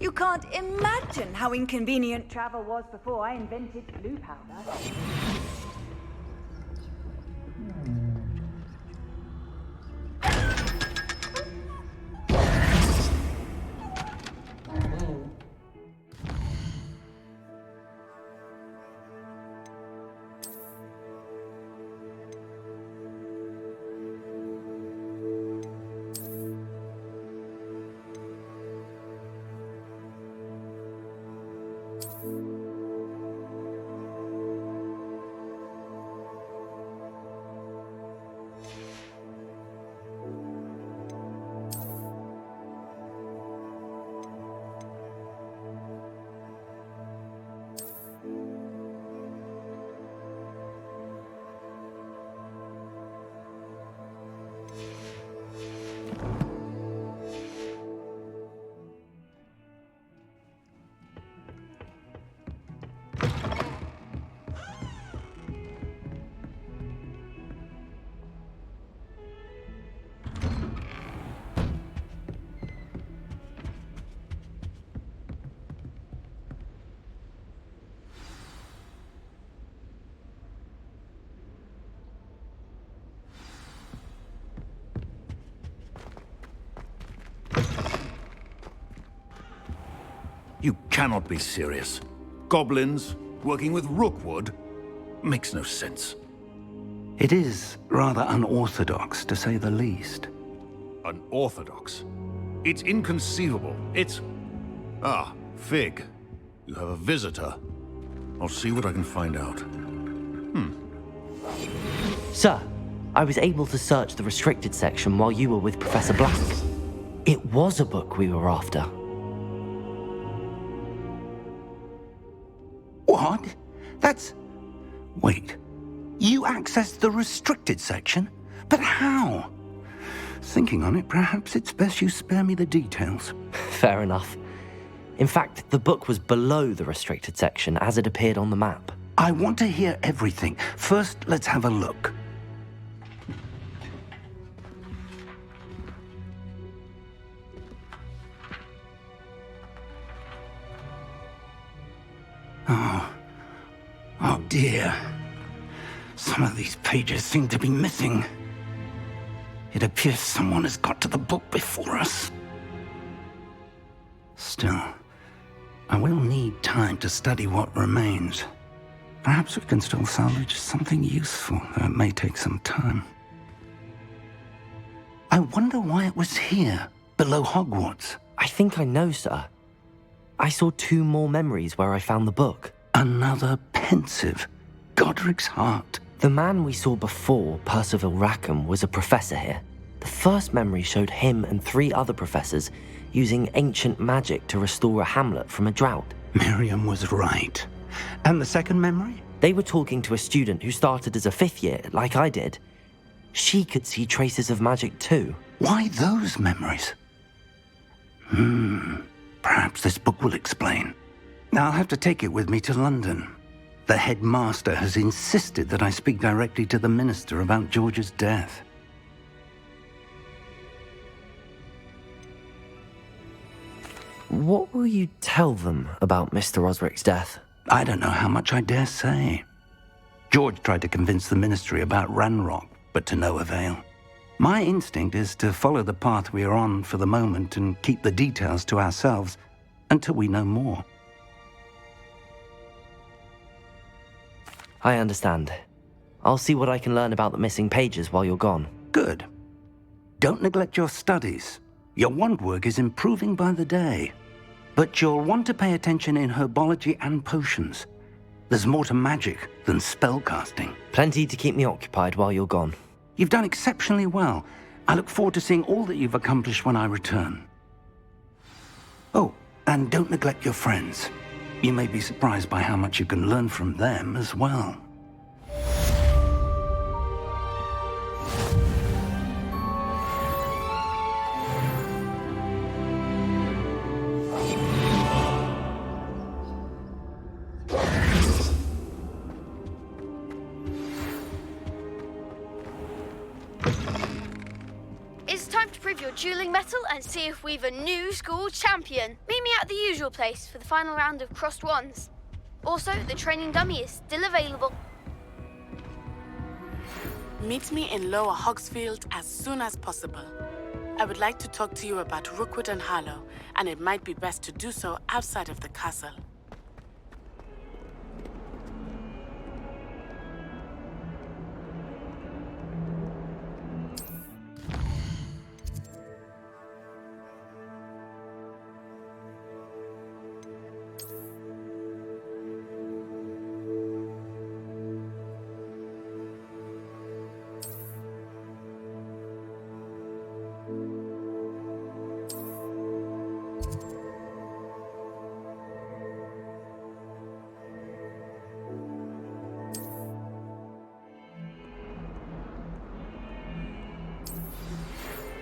You can't imagine how inconvenient travel was before I invented blue powder. You cannot be serious. Goblins working with Rookwood? Makes no sense. It is rather unorthodox, to say the least. Unorthodox? It's inconceivable. It's... Ah, Fig. You have a visitor. I'll see what I can find out. Sir, I was able to search the restricted section while you were with Professor Black. It was a book we were after. What? That's... Wait. You accessed the restricted section? But how? Thinking on it, perhaps it's best you spare me the details. Fair enough. In fact, the book was below the restricted section as it appeared on the map. I want to hear everything. First, let's have a look. Oh dear. Some of these pages seem to be missing. It appears someone has got to the book before us. Still, I will need time to study what remains. Perhaps we can still salvage something useful, though it may take some time. I wonder why it was here, below Hogwarts. I think I know, sir. I saw 2 more memories where I found the book. Another pensive. Godric's heart. The man we saw before, Percival Rackham, was a professor here. The first memory showed him and 3 other professors using ancient magic to restore a hamlet from a drought. Miriam was right. And the second memory? They were talking to a student who started as a 5th year, like I did. She could see traces of magic too. Why those memories? Perhaps this book will explain. I'll have to take it with me to London. The headmaster has insisted that I speak directly to the minister about George's death. What will you tell them about Mr. Osric's death? I don't know how much I dare say. George tried to convince the ministry about Ranrock, but to no avail. My instinct is to follow the path we are on for the moment and keep the details to ourselves until we know more. I understand. I'll see what I can learn about the missing pages while you're gone. Good. Don't neglect your studies. Your wand work is improving by the day. But you'll want to pay attention in herbology and potions. There's more to magic than spellcasting. Plenty to keep me occupied while you're gone. You've done exceptionally well. I look forward to seeing all that you've accomplished when I return. Oh, and don't neglect your friends. You may be surprised by how much you can learn from them as well. It's time to prove your dueling mettle and see if we've a new school champion. Meet me at the usual place for the final round of crossed wands. Also, the training dummy is still available. Meet me in Lower Hogsfield as soon as possible. I would like to talk to you about Rookwood and Harlow, and it might be best to do so outside of the castle.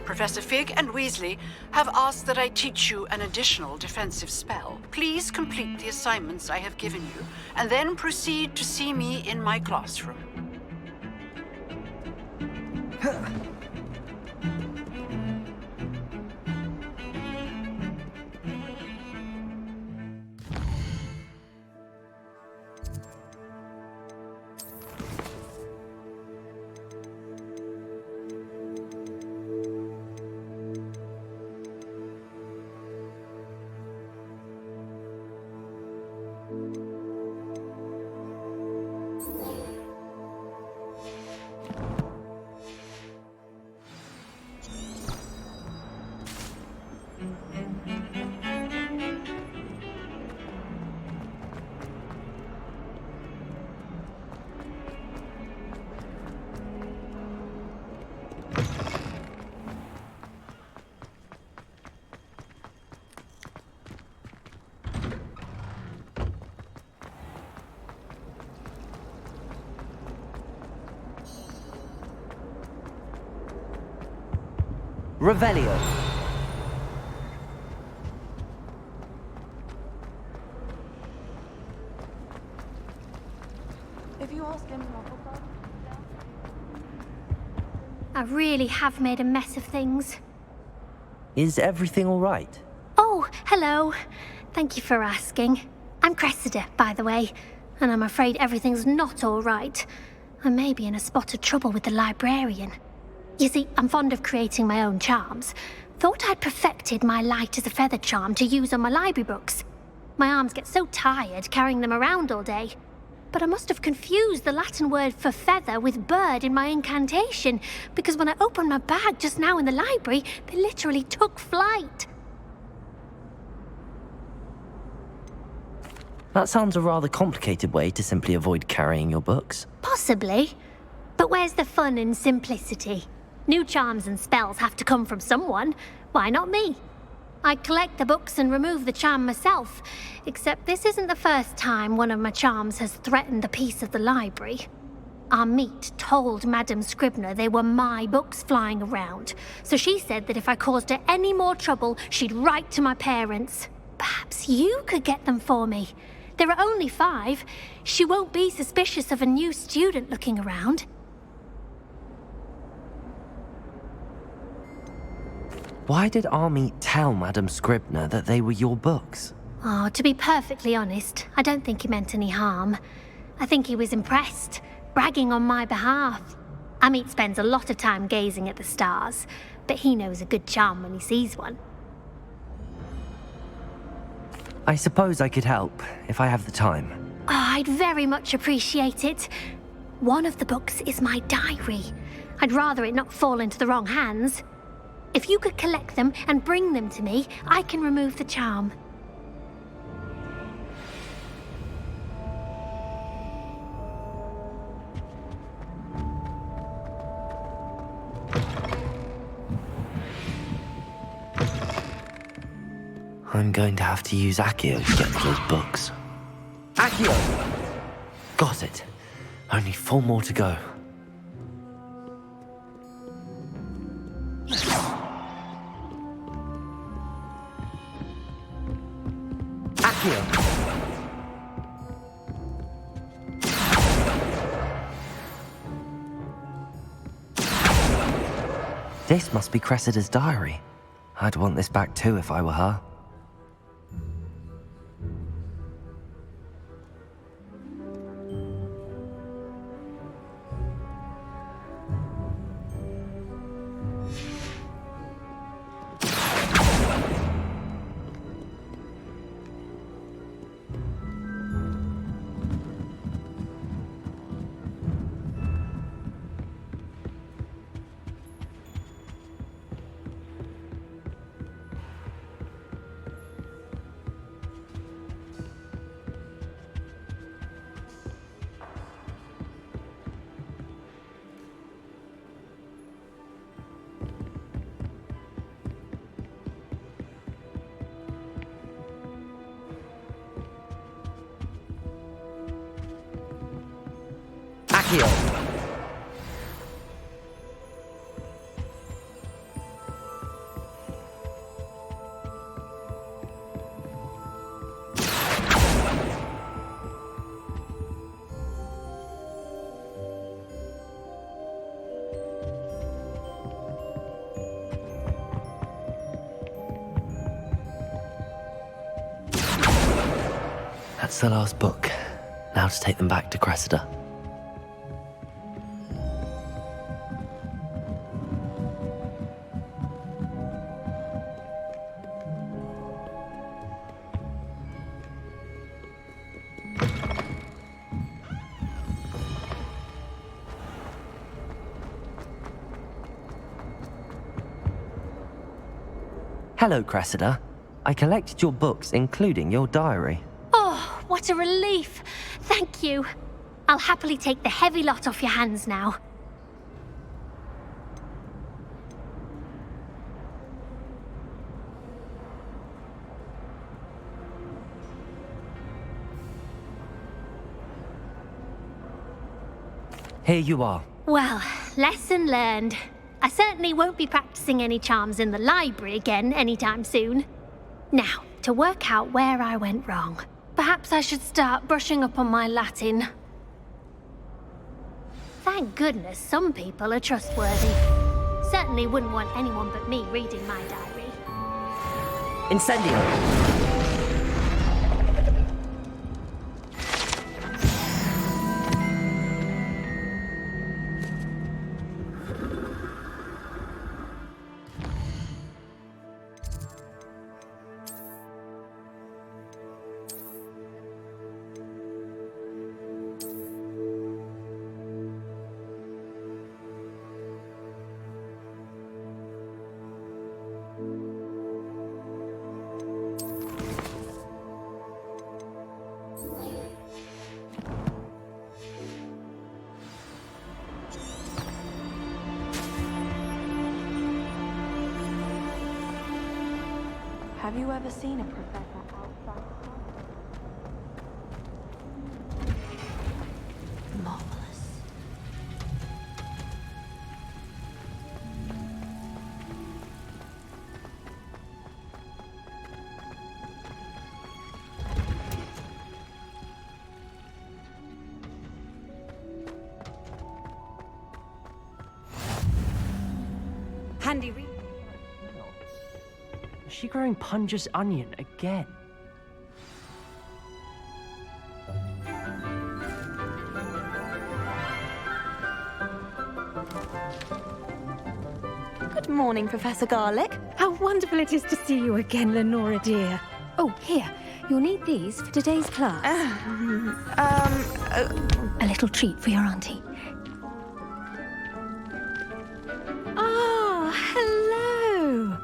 Professor Fig and Weasley have asked that I teach you an additional defensive spell. Please complete the assignments I have given you, and then proceed to see me in my classroom. Revelio. If you ask him, I really have made a mess of things. Is everything all right? Oh, hello. Thank you for asking. I'm Cressida, by the way, and I'm afraid everything's not all right. I may be in a spot of trouble with the librarian. You see, I'm fond of creating my own charms. Thought I'd perfected my light as a feather charm to use on my library books. My arms get so tired carrying them around all day. But I must have confused the Latin word for feather with bird in my incantation, because when I opened my bag just now in the library, they literally took flight. That sounds a rather complicated way to simply avoid carrying your books. Possibly. But where's the fun in simplicity? New charms and spells have to come from someone. Why not me? I collect the books and remove the charm myself, except this isn't the first time one of my charms has threatened the peace of the library. Our meet told Madame Scribner they were my books flying around, so she said that if I caused her any more trouble, she'd write to my parents. Perhaps you could get them for me. There are only 5. She won't be suspicious of a new student looking around. Why did Army tell Madame Scribner that they were your books? Oh, to be perfectly honest, I don't think he meant any harm. I think he was impressed, bragging on my behalf. Amit spends a lot of time gazing at the stars, but he knows a good charm when he sees one. I suppose I could help, if I have the time. Oh, I'd very much appreciate it. One of the books is my diary. I'd rather it not fall into the wrong hands. If you could collect them and bring them to me, I can remove the charm. I'm going to have to use Accio to get to those books. Accio! Got it. Only 4 more to go. Accio! This must be Cressida's diary. I'd want this back too if I were her. Accio! That's the last book. Now to take them back to Cressida. Hello, Cressida. I collected your books, including your diary. Oh, what a relief. Thank you. I'll happily take the heavy lot off your hands now. Here you are. Well, lesson learned. I certainly won't be practicing any charms in the library again anytime soon. Now, to work out where I went wrong. Perhaps I should start brushing up on my Latin. Thank goodness some people are trustworthy. Certainly wouldn't want anyone but me reading my diary. Incendio! Have you ever seen a professor outside? Marvelous. Handy read. Is she growing Punja's onion again? Good morning, Professor Garlic. How wonderful it is to see you again, Lenora dear. Oh, here. You'll need these for today's class. A little treat for your auntie. Ah, hello.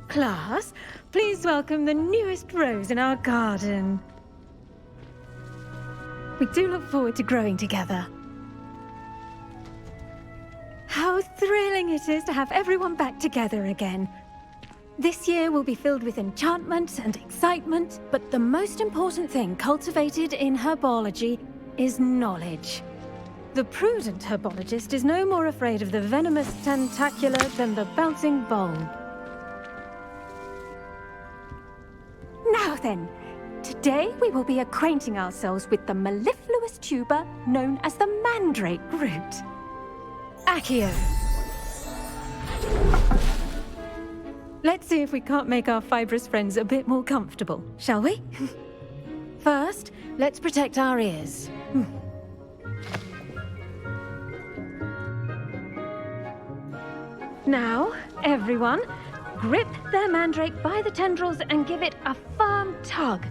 Class, please welcome the newest rose in our garden. We do look forward to growing together. How thrilling it is to have everyone back together again. This year will be filled with enchantment and excitement, but the most important thing cultivated in herbology is knowledge. The prudent herbologist is no more afraid of the venomous tentacula than the bouncing bulb. Now then, today we will be acquainting ourselves with the mellifluous tuber known as the mandrake root. Accio. Let's see if we can't make our fibrous friends a bit more comfortable, shall we? First, let's protect our ears. Now, everyone, grip their mandrake by the tendrils and give it a firm tug.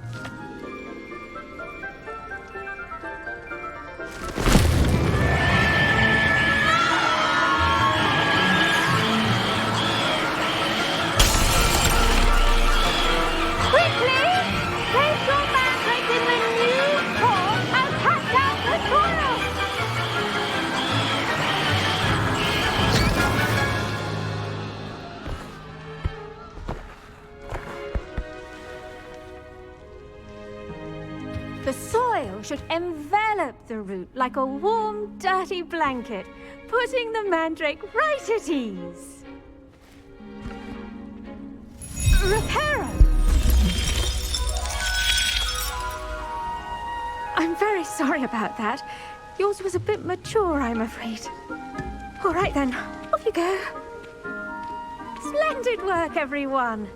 The soil should envelop the root like a warm, dirty blanket, putting the mandrake right at ease. Reparo! I'm very sorry about that. Yours was a bit mature, I'm afraid. All right then, off you go. Splendid work, everyone.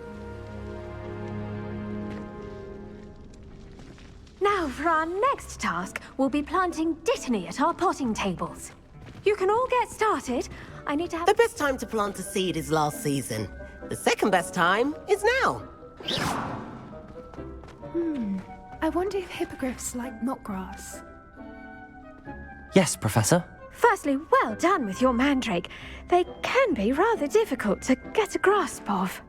Now, for our next task, we'll be planting dittany at our potting tables. You can all get started. I need to have... The best time to plant a seed is last season. The second best time is now. I wonder if hippogriffs like knotgrass. Yes, Professor. Firstly, well done with your mandrake. They can be rather difficult to get a grasp of.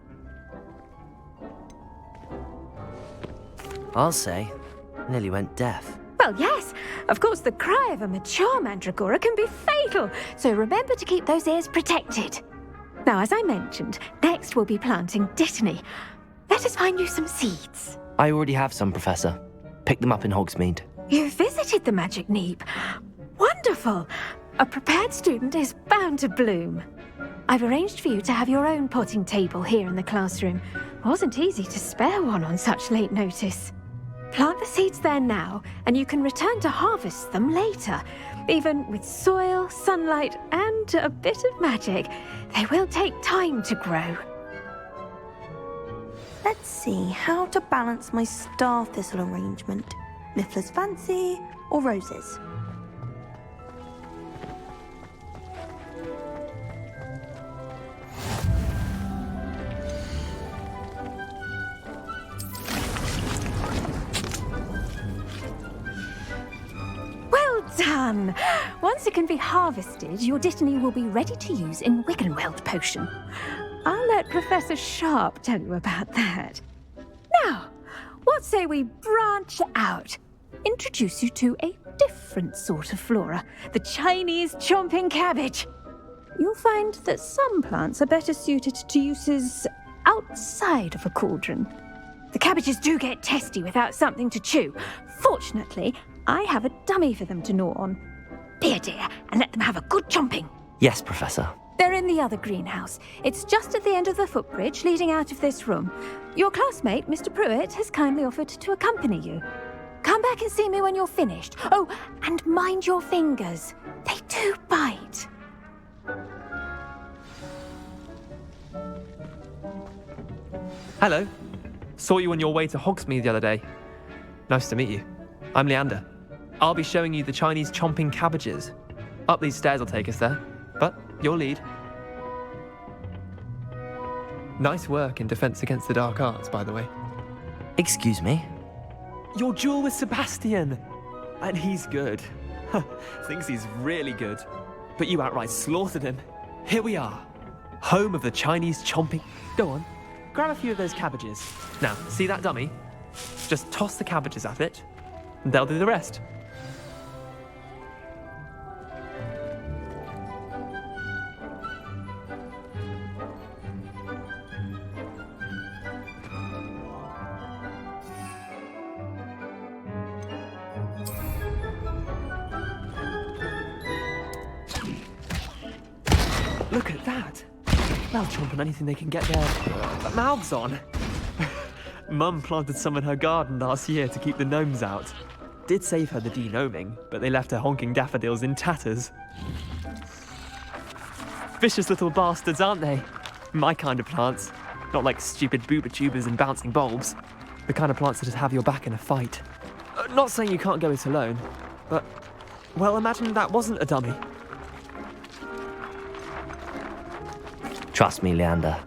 I'll say. Nearly went deaf. Well, yes. Of course, the cry of a mature mandragora can be fatal, so remember to keep those ears protected. Now, as I mentioned, next we'll be planting dittany. Let us find you some seeds. I already have some, Professor. Picked them up in Hogsmeade. You visited the Magic Neep. Wonderful. A prepared student is bound to bloom. I've arranged for you to have your own potting table here in the classroom. Wasn't easy to spare one on such late notice. Plant the seeds there now, and you can return to harvest them later. Even with soil, sunlight, and a bit of magic, they will take time to grow. Let's see how to balance my star thistle arrangement. Niffler's Fancy or roses? Well done! Once it can be harvested, your dittany will be ready to use in Wiggenweld potion. I'll let Professor Sharp tell you about that. Now, what say we branch out? Introduce you to a different sort of flora, the Chinese chomping cabbage. You'll find that some plants are better suited to uses outside of a cauldron. The cabbages do get testy without something to chew. Fortunately, I have a dummy for them to gnaw on. Be a dear and let them have a good chomping. Yes, Professor. They're in the other greenhouse. It's just at the end of the footbridge leading out of this room. Your classmate, Mr. Pruitt, has kindly offered to accompany you. Come back and see me when you're finished. Oh, and mind your fingers. They do bite. Hello. Saw you on your way to Hogsmeade the other day. Nice to meet you. I'm Leander. I'll be showing you the Chinese chomping cabbages. Up these stairs will take us there, but you'll lead. Nice work in Defense Against the Dark Arts, by the way. Excuse me? Your duel with Sebastian! And he's good. Thinks he's really good. But you outright slaughtered him. Here we are. Home of the Chinese chomping... Go on, grab a few of those cabbages. Now, see that dummy? Just toss the cabbages at it, and they'll do the rest. Look at that. They'll chomp on anything they can get their mouths on. Mum planted some in her garden last year to keep the gnomes out. Did save her the de-gnoming, but they left her honking daffodils in tatters. Vicious little bastards, aren't they? My kind of plants. Not like stupid booba tubers and bouncing bulbs. The kind of plants that just have your back in a fight. Not saying you can't go it alone, but, well, imagine that wasn't a dummy. Trust me, Leander.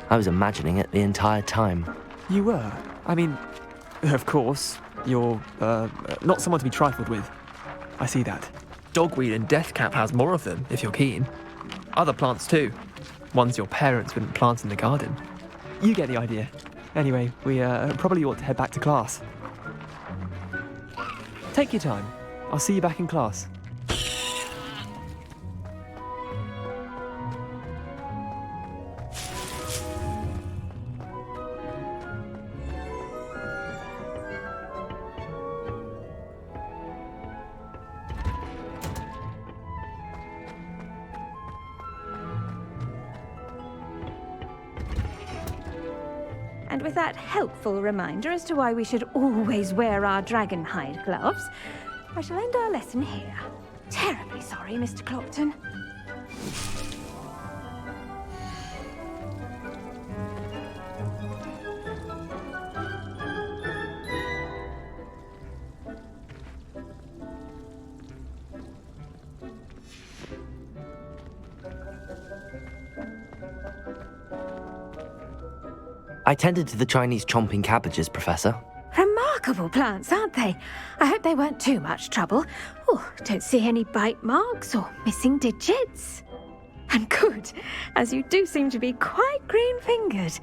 I was imagining it the entire time. You were? I mean, of course, you're, not someone to be trifled with. I see that. Dogweed and deathcap has more of them, if you're keen. Other plants too. Ones your parents wouldn't plant in the garden. You get the idea. Anyway, we probably ought to head back to class. Take your time. I'll see you back in class. And with that helpful reminder as to why we should always wear our dragon hide gloves, I shall end our lesson here. Terribly sorry, Mr. Clopton. I tended to the Chinese chomping cabbages, Professor. Remarkable plants, aren't they? I hope they weren't too much trouble. Oh, don't see any bite marks or missing digits. And good, as you do seem to be quite green-fingered.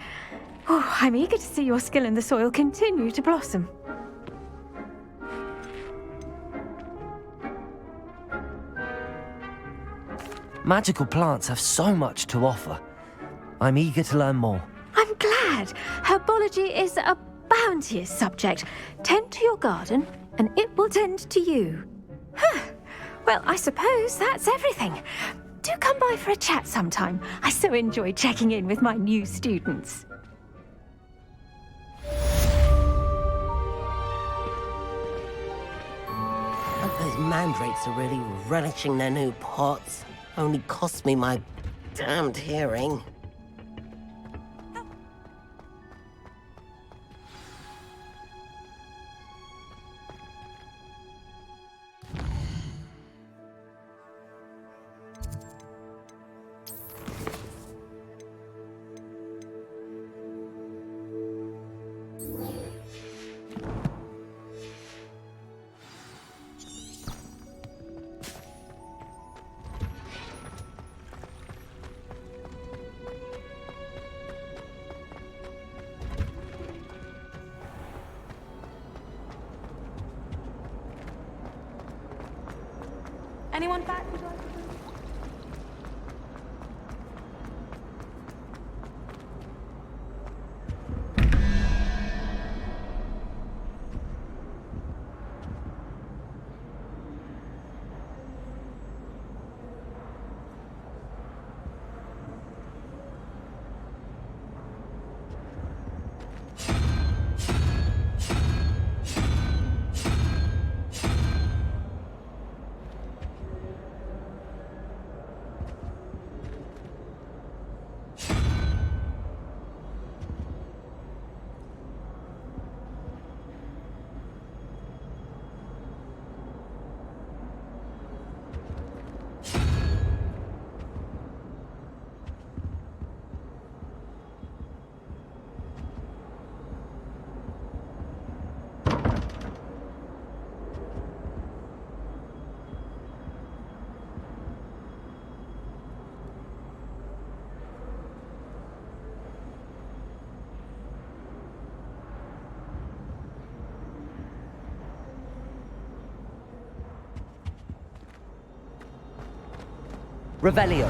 Oh, I'm eager to see your skill in the soil continue to blossom. Magical plants have so much to offer. I'm eager to learn more. I'm glad. Herbology is a bounteous subject. Tend to your garden, and it will tend to you. Huh. Well, I suppose that's everything. Do come by for a chat sometime. I so enjoy checking in with my new students. Those mandrakes are really relishing their new pots. Only cost me my damned hearing. Anyone back? Revelio.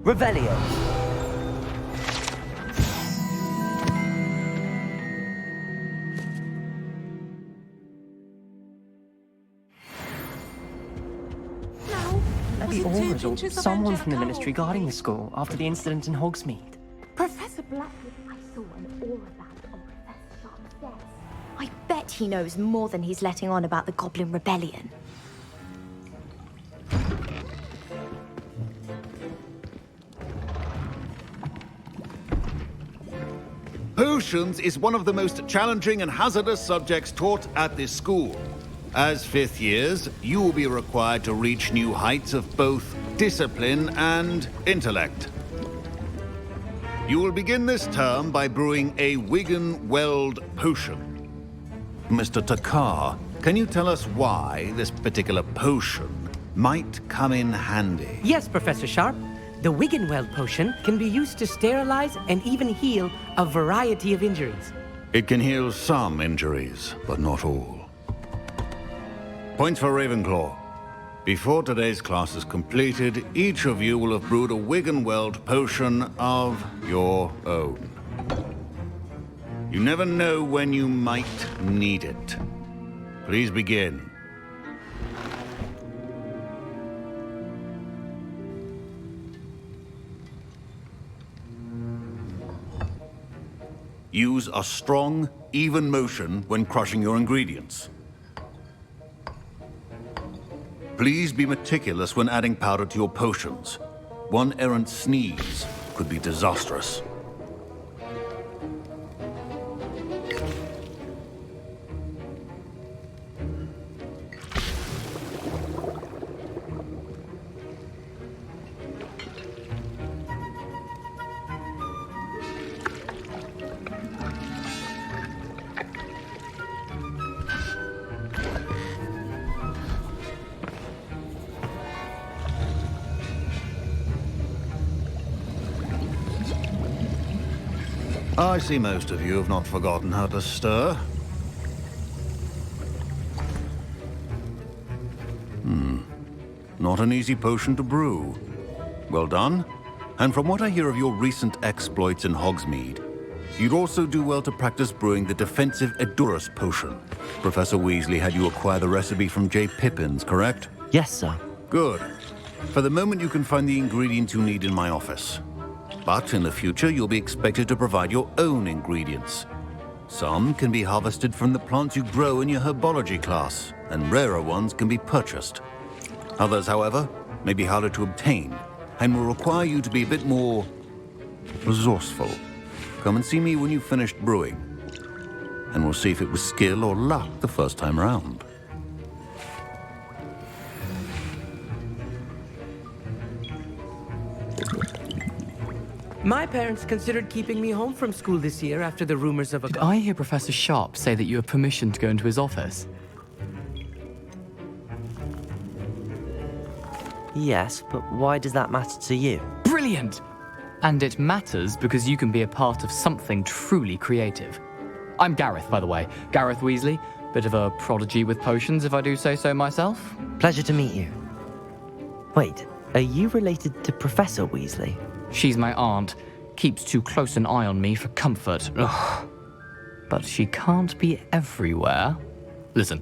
Revelio. Maybe Aura's or someone from the Ministry guarding the school after the incident in Hogsmeade. Professor Blackwood, I saw an aura band on Professor Sharp's desk. I bet he knows more than he's letting on about the Goblin Rebellion. Potions is one of the most challenging and hazardous subjects taught at this school. As fifth years, you will be required to reach new heights of both discipline and intellect. You will begin this term by brewing a Wigan-Weld potion. Mr. Takar, can you tell us why this particular potion might come in handy? Yes, Professor Sharp. The Wigan-Weld potion can be used to sterilize and even heal a variety of injuries. It can heal some injuries, but not all. Points for Ravenclaw. Before today's class is completed, each of you will have brewed a Wigan-Weld potion of your own. You never know when you might need it. Please begin. Use a strong, even motion when crushing your ingredients. Please be meticulous when adding powder to your potions. One errant sneeze could be disastrous. I see most of you have not forgotten how to stir. Not an easy potion to brew. Well done. And from what I hear of your recent exploits in Hogsmeade, you'd also do well to practice brewing the defensive Edurus potion. Professor Weasley had you acquire the recipe from J. Pippins, correct? Yes, sir. Good. For the moment, you can find the ingredients you need in my office. But in the future, you'll be expected to provide your own ingredients. Some can be harvested from the plants you grow in your herbology class, and rarer ones can be purchased. Others, however, may be harder to obtain, and will require you to be a bit more resourceful. Come and see me when you've finished brewing, and we'll see if it was skill or luck the first time round. My parents considered keeping me home from school this year after the rumors of a... Did I hear Professor Sharp say that you have permission to go into his office? Yes, but why does that matter to you? Brilliant! And it matters because you can be a part of something truly creative. I'm Gareth, by the way. Gareth Weasley. Bit of a prodigy with potions, if I do say so myself. Pleasure to meet you. Wait, are you related to Professor Weasley? She's my aunt. Keeps too close an eye on me for comfort. Ugh. But she can't be everywhere. Listen,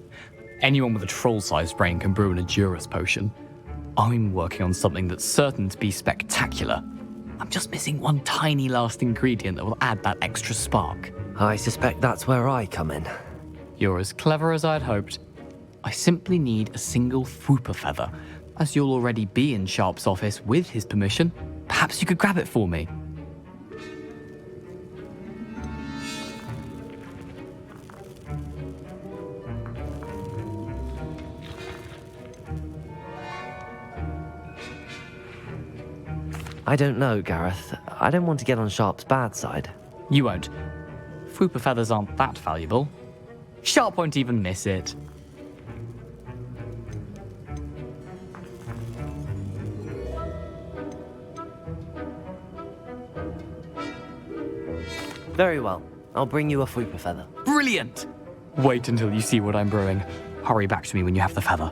anyone with a troll-sized brain can brew an Edurus potion. I'm working on something that's certain to be spectacular. I'm just missing one tiny last ingredient that will add that extra spark. I suspect that's where I come in. You're as clever as I'd hoped. I simply need a single Fwooper feather. As you'll already be in Sharp's office with his permission, perhaps you could grab it for me. I don't know, Gareth. I don't want to get on Sharp's bad side. You won't. Fwooper feathers aren't that valuable. Sharp won't even miss it. Very well. I'll bring you a Fwooper feather. Brilliant! Wait until you see what I'm brewing. Hurry back to me when you have the feather.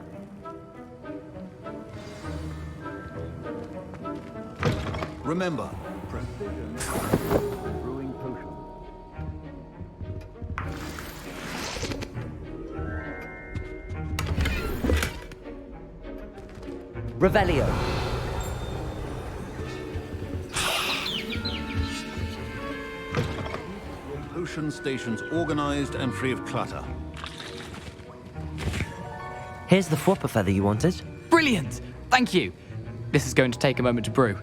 Remember, precision brewing potion. Revelio. Potion stations organized and free of clutter. Here's the Fwopper feather you wanted. Brilliant! Thank you. This is going to take a moment to brew.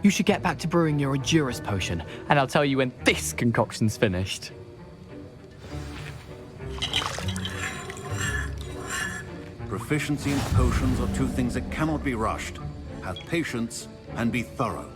You should get back to brewing your Endurance potion, and I'll tell you when this concoction's finished. Proficiency in potions are two things that cannot be rushed. Have patience and be thorough.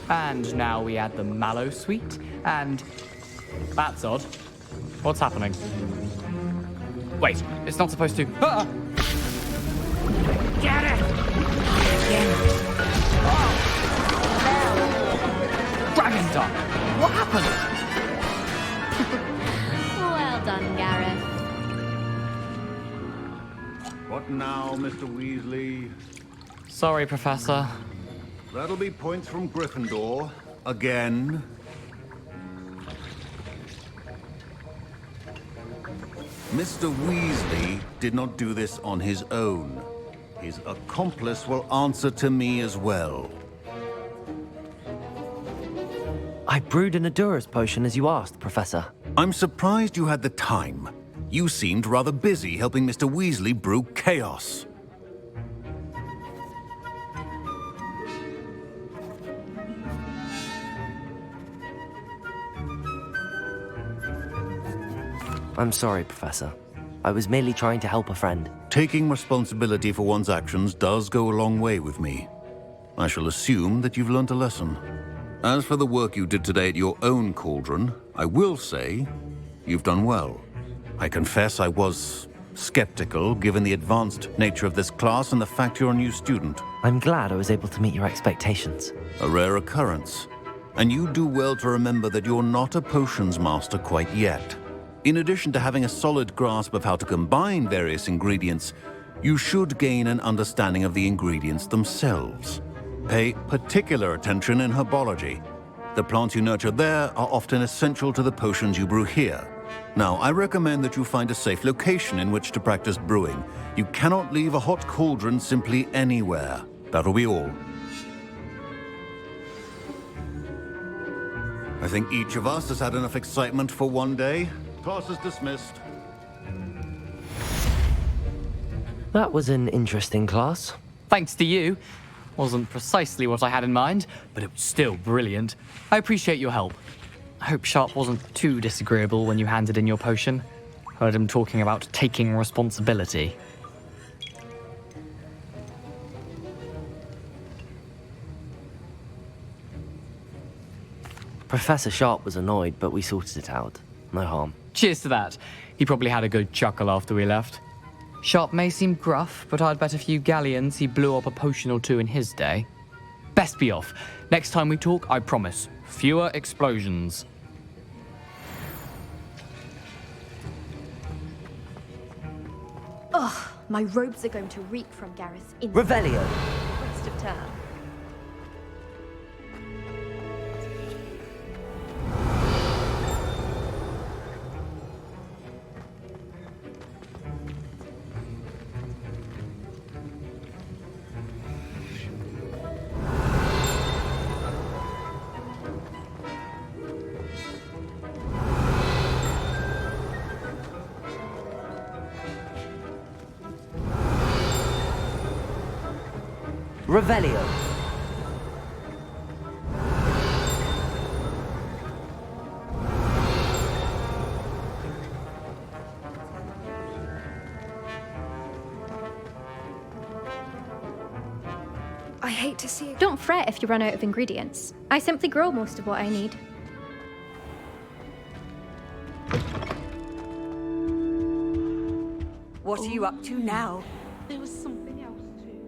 And now we add the mallow sweet, and... That's odd. What's happening? Wait, it's not supposed to... Ah! Get it! Dragon Duck! What happened? Well done, Gareth. What now, Mr. Weasley? Sorry, Professor. That'll be points from Gryffindor. Again. Mr. Weasley did not do this on his own. His accomplice will answer to me as well. I brewed an Endurance potion as you asked, Professor. I'm surprised you had the time. You seemed rather busy helping Mr. Weasley brew chaos. I'm sorry, Professor. I was merely trying to help a friend. Taking responsibility for one's actions does go a long way with me. I shall assume that you've learnt a lesson. As for the work you did today at your own cauldron, I will say you've done well. I confess I was skeptical, given the advanced nature of this class and the fact you're a new student. I'm glad I was able to meet your expectations. A rare occurrence. And you do well to remember that you're not a potions master quite yet. In addition to having a solid grasp of how to combine various ingredients, you should gain an understanding of the ingredients themselves. Pay particular attention in herbology. The plants you nurture there are often essential to the potions you brew here. Now, I recommend that you find a safe location in which to practice brewing. You cannot leave a hot cauldron simply anywhere. That'll be all. I think each of us has had enough excitement for one day. Class is dismissed. That was an interesting class. Thanks to you. Wasn't precisely what I had in mind, but it was still brilliant. I appreciate your help. I hope Sharp wasn't too disagreeable when you handed in your potion. Heard him talking about taking responsibility. Professor Sharp was annoyed, but we sorted it out. No harm. Cheers to that. He probably had a good chuckle after we left. Sharp may seem gruff, but I'd bet a few galleons he blew up a potion or two in his day. Best be off. Next time we talk, I promise, fewer explosions. Ugh, my robes are going to reek from Gareth's Revelio. Rest of term. Revelio. I hate to see it. Don't fret if you run out of ingredients. I simply grow most of what I need. What are you up to now? There was something else too.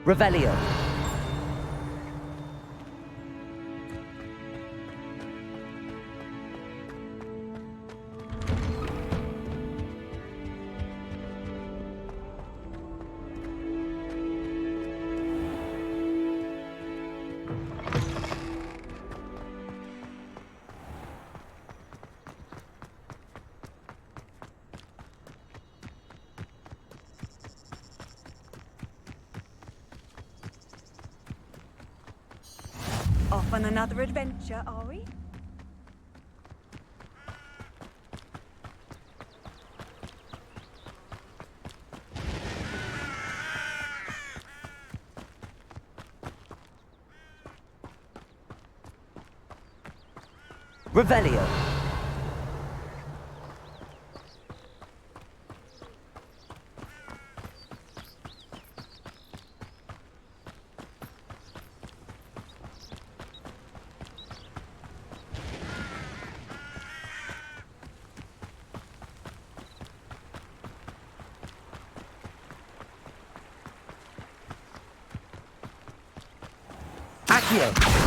Revelio. Off on another adventure, are we? Revelio. Accio.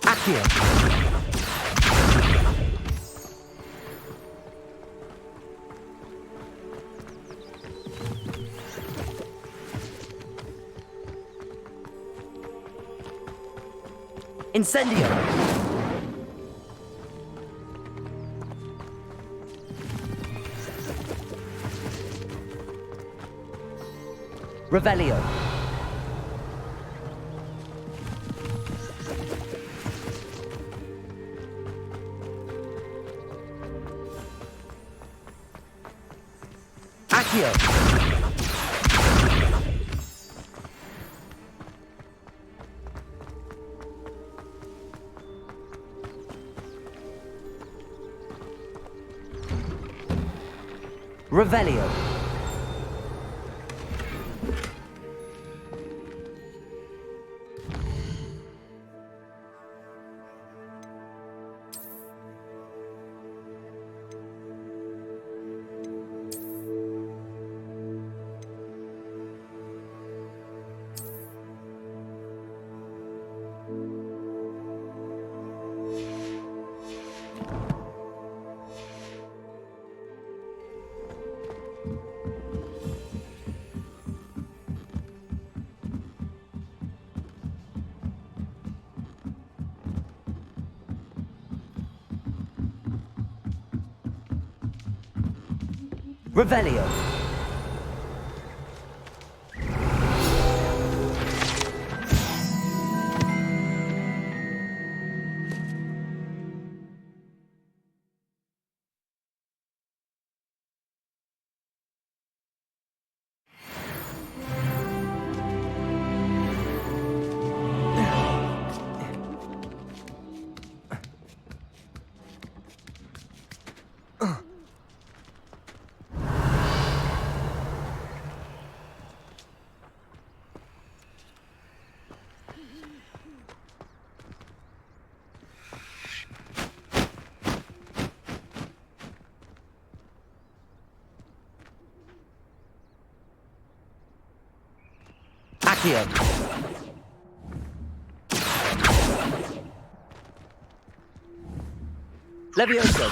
Accio. Incendio. Revelio. Accio. Revelio. Revelio. Accio. Levioso.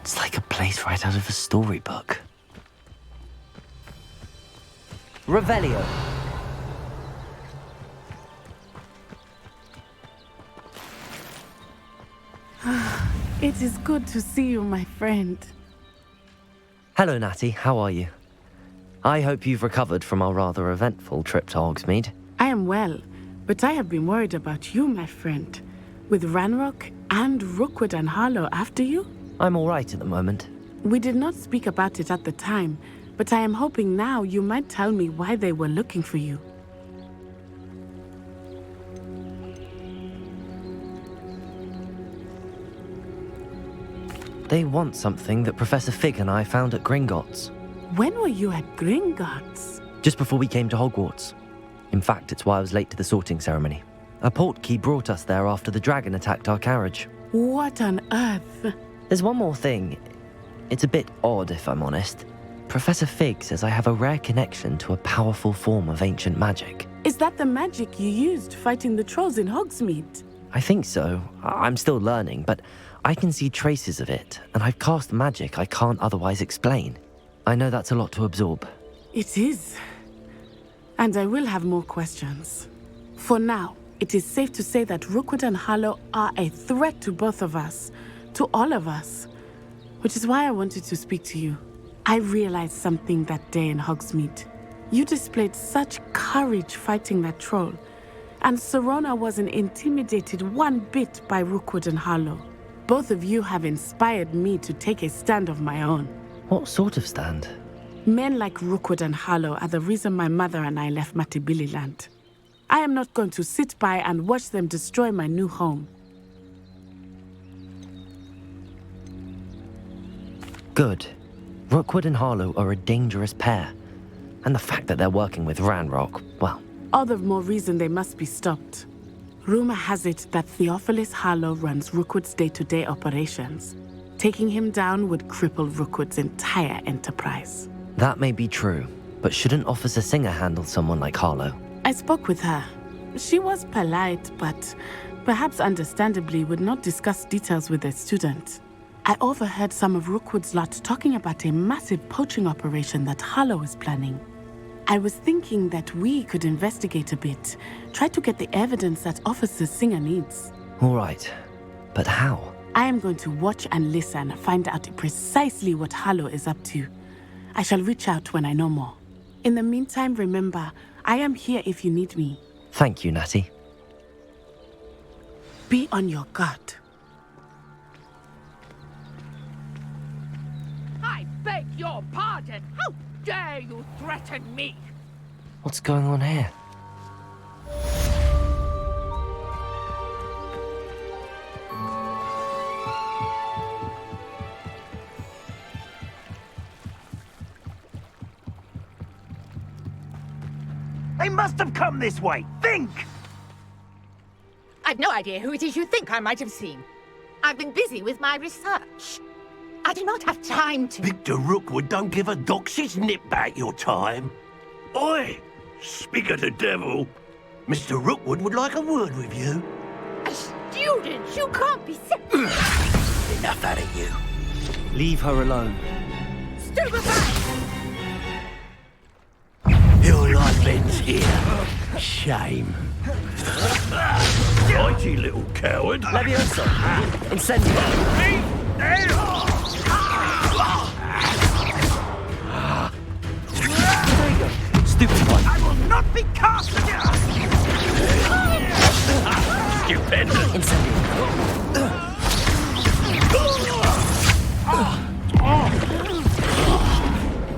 It's like a place right out of a storybook. Revelio. It is good to see you, my friend. Hello, Natty. How are you? I hope you've recovered from our rather eventful trip to Hogsmeade. I am well, but I have been worried about you, my friend. With Ranrock and Rookwood and Harlow after you? I'm all right at the moment. We did not speak about it at the time, but I am hoping now you might tell me why they were looking for you. They want something that Professor Fig and I found at Gringotts. When were you at Gringotts? Just before we came to Hogwarts. In fact, it's why I was late to the sorting ceremony. A portkey brought us there after the dragon attacked our carriage. What on earth? There's one more thing. It's a bit odd, if I'm honest. Professor Fig says I have a rare connection to a powerful form of ancient magic. Is that the magic you used fighting the trolls in Hogsmeade? I think so. I'm still learning, but I can see traces of it, and I've cast magic I can't otherwise explain. I know that's a lot to absorb. It is. And I will have more questions. For now, it is safe to say that Rookwood and Harlow are a threat to both of us, to all of us. Which is why I wanted to speak to you. I realized something that day in Hogsmeade. You displayed such courage fighting that troll, and Serona wasn't intimidated one bit by Rookwood and Harlow. Both of you have inspired me to take a stand of my own. What sort of stand? Men like Rookwood and Harlow are the reason my mother and I left Matibili Land. I am not going to sit by and watch them destroy my new home. Good. Rookwood and Harlow are a dangerous pair. And the fact that they're working with Ranrock, well... All the more reason they must be stopped. Rumor has it that Theophilus Harlow runs Rookwood's day-to-day operations. Taking him down would cripple Rookwood's entire enterprise. That may be true, but shouldn't Officer Singer handle someone like Harlow? I spoke with her. She was polite, but perhaps understandably would not discuss details with a student. I overheard some of Rookwood's lot talking about a massive poaching operation that Harlow is planning. I was thinking that we could investigate a bit, try to get the evidence that Officer Singer needs. All right, but how? I am going to watch and listen, find out precisely what Harlow is up to. I shall reach out when I know more. In the meantime, remember, I am here if you need me. Thank you, Natty. Be on your guard. I beg your pardon. How dare you threaten me? What's going on here? They must have come this way. Think! I've no idea who it is you think I might have seen. I've been busy with my research. I do not have time to... Victor Rookwood don't give a doxy's nip back your time. Oi! Speak of the devil. Mr. Rookwood would like a word with you. A student? You can't be... Enough out of you. Leave her alone. Stupefy! Your life ends here. Shame. Mighty little coward. Levioso! Incendio! Stupid one. I will not be cast down! Stupendous. Incendio.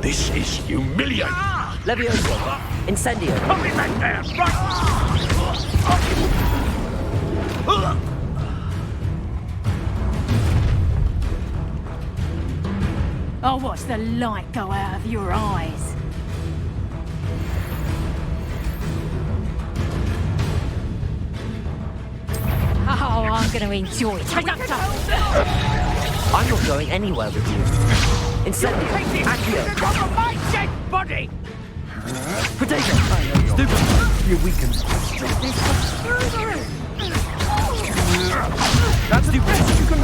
This is humiliating. Levioso! Incendio! Put me back down! Right! I'll watch the light go out of your eyes. Oh, I'm going to enjoy it. I'm not going anywhere with you. Incendio! Accio! My dead body! Potato! Stupid! You're weakened. That's stupid! You can...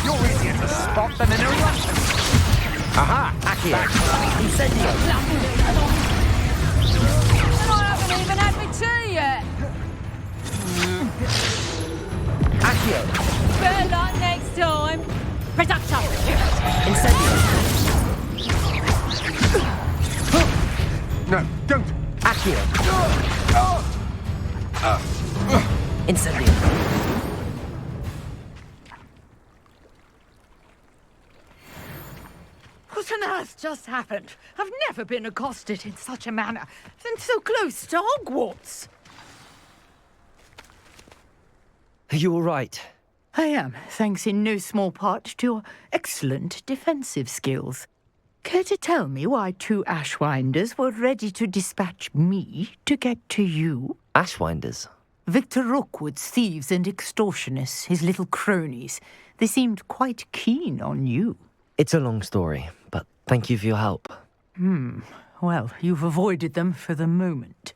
You're easier to spot than an eruption. Aha! Accio! Incendio! I haven't even had my tea yet. Accio! Better luck next time. Production. Incendio! No, don't! Accio! Incendio! What on earth just happened? I've never been accosted in such a manner, and so close to Hogwarts. Are you all right? I am, thanks in no small part to your excellent defensive skills. Care to tell me why 2 Ashwinders were ready to dispatch me to get to you? Ashwinders? Victor Rookwood's thieves and extortionists, his little cronies. They seemed quite keen on you. It's a long story, but thank you for your help. Well, you've avoided them for the moment.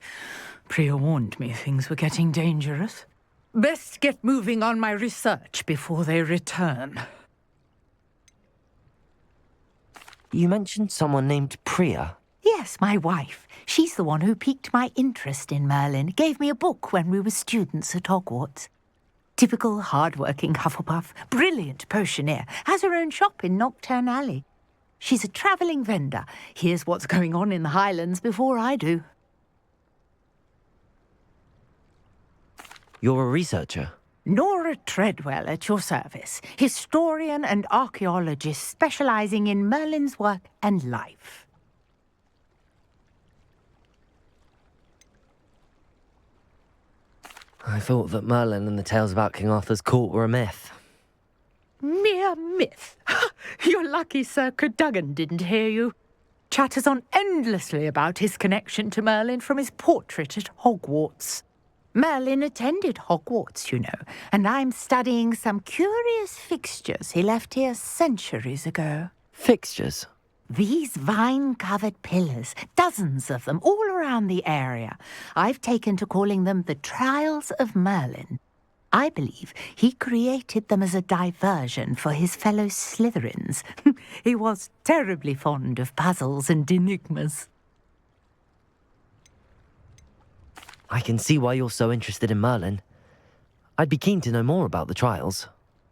Priya warned me things were getting dangerous. Best get moving on my research before they return. You mentioned someone named Priya. Yes, my wife. She's the one who piqued my interest in Merlin. Gave me a book when we were students at Hogwarts. Typical hard-working Hufflepuff, brilliant potioneer, has her own shop in Knockturn Alley. She's a travelling vendor. Hears what's going on in the Highlands before I do. You're a researcher? Nora Treadwell at your service, historian and archaeologist specialising in Merlin's work and life. I thought that Merlin and the tales about King Arthur's court were a myth. Mere myth. You're lucky Sir Cadogan didn't hear you. Chatters on endlessly about his connection to Merlin from his portrait at Hogwarts. Merlin attended Hogwarts, you know, and I'm studying some curious fixtures he left here centuries ago. Fixtures? These vine-covered pillars, dozens of them, all around the area. I've taken to calling them the Trials of Merlin. I believe he created them as a diversion for his fellow Slytherins. He was terribly fond of puzzles and enigmas. I can see why you're so interested in Merlin. I'd be keen to know more about the trials.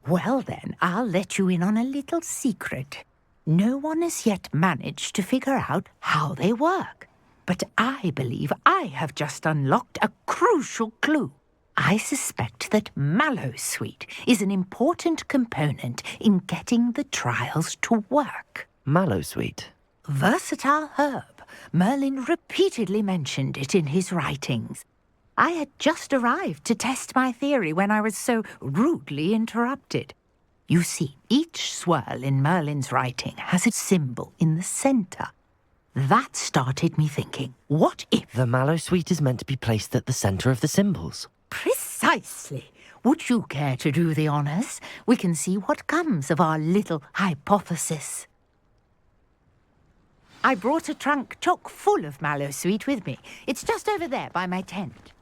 Well then, I'll let you in on a little secret. No one has yet managed to figure out how they work. But I believe I have just unlocked a crucial clue. I suspect that Mallowsweet is an important component in getting the trials to work. Mallowsweet? Versatile herb. Merlin repeatedly mentioned it in his writings. I had just arrived to test my theory when I was so rudely interrupted. You see, each swirl in Merlin's writing has a symbol in the centre. That started me thinking, what if... The Mallowsweet is meant to be placed at the centre of the symbols. Precisely. Would you care to do the honours? We can see what comes of our little hypothesis. I brought a trunk chock full of Mallowsweet with me. It's just over there by my tent.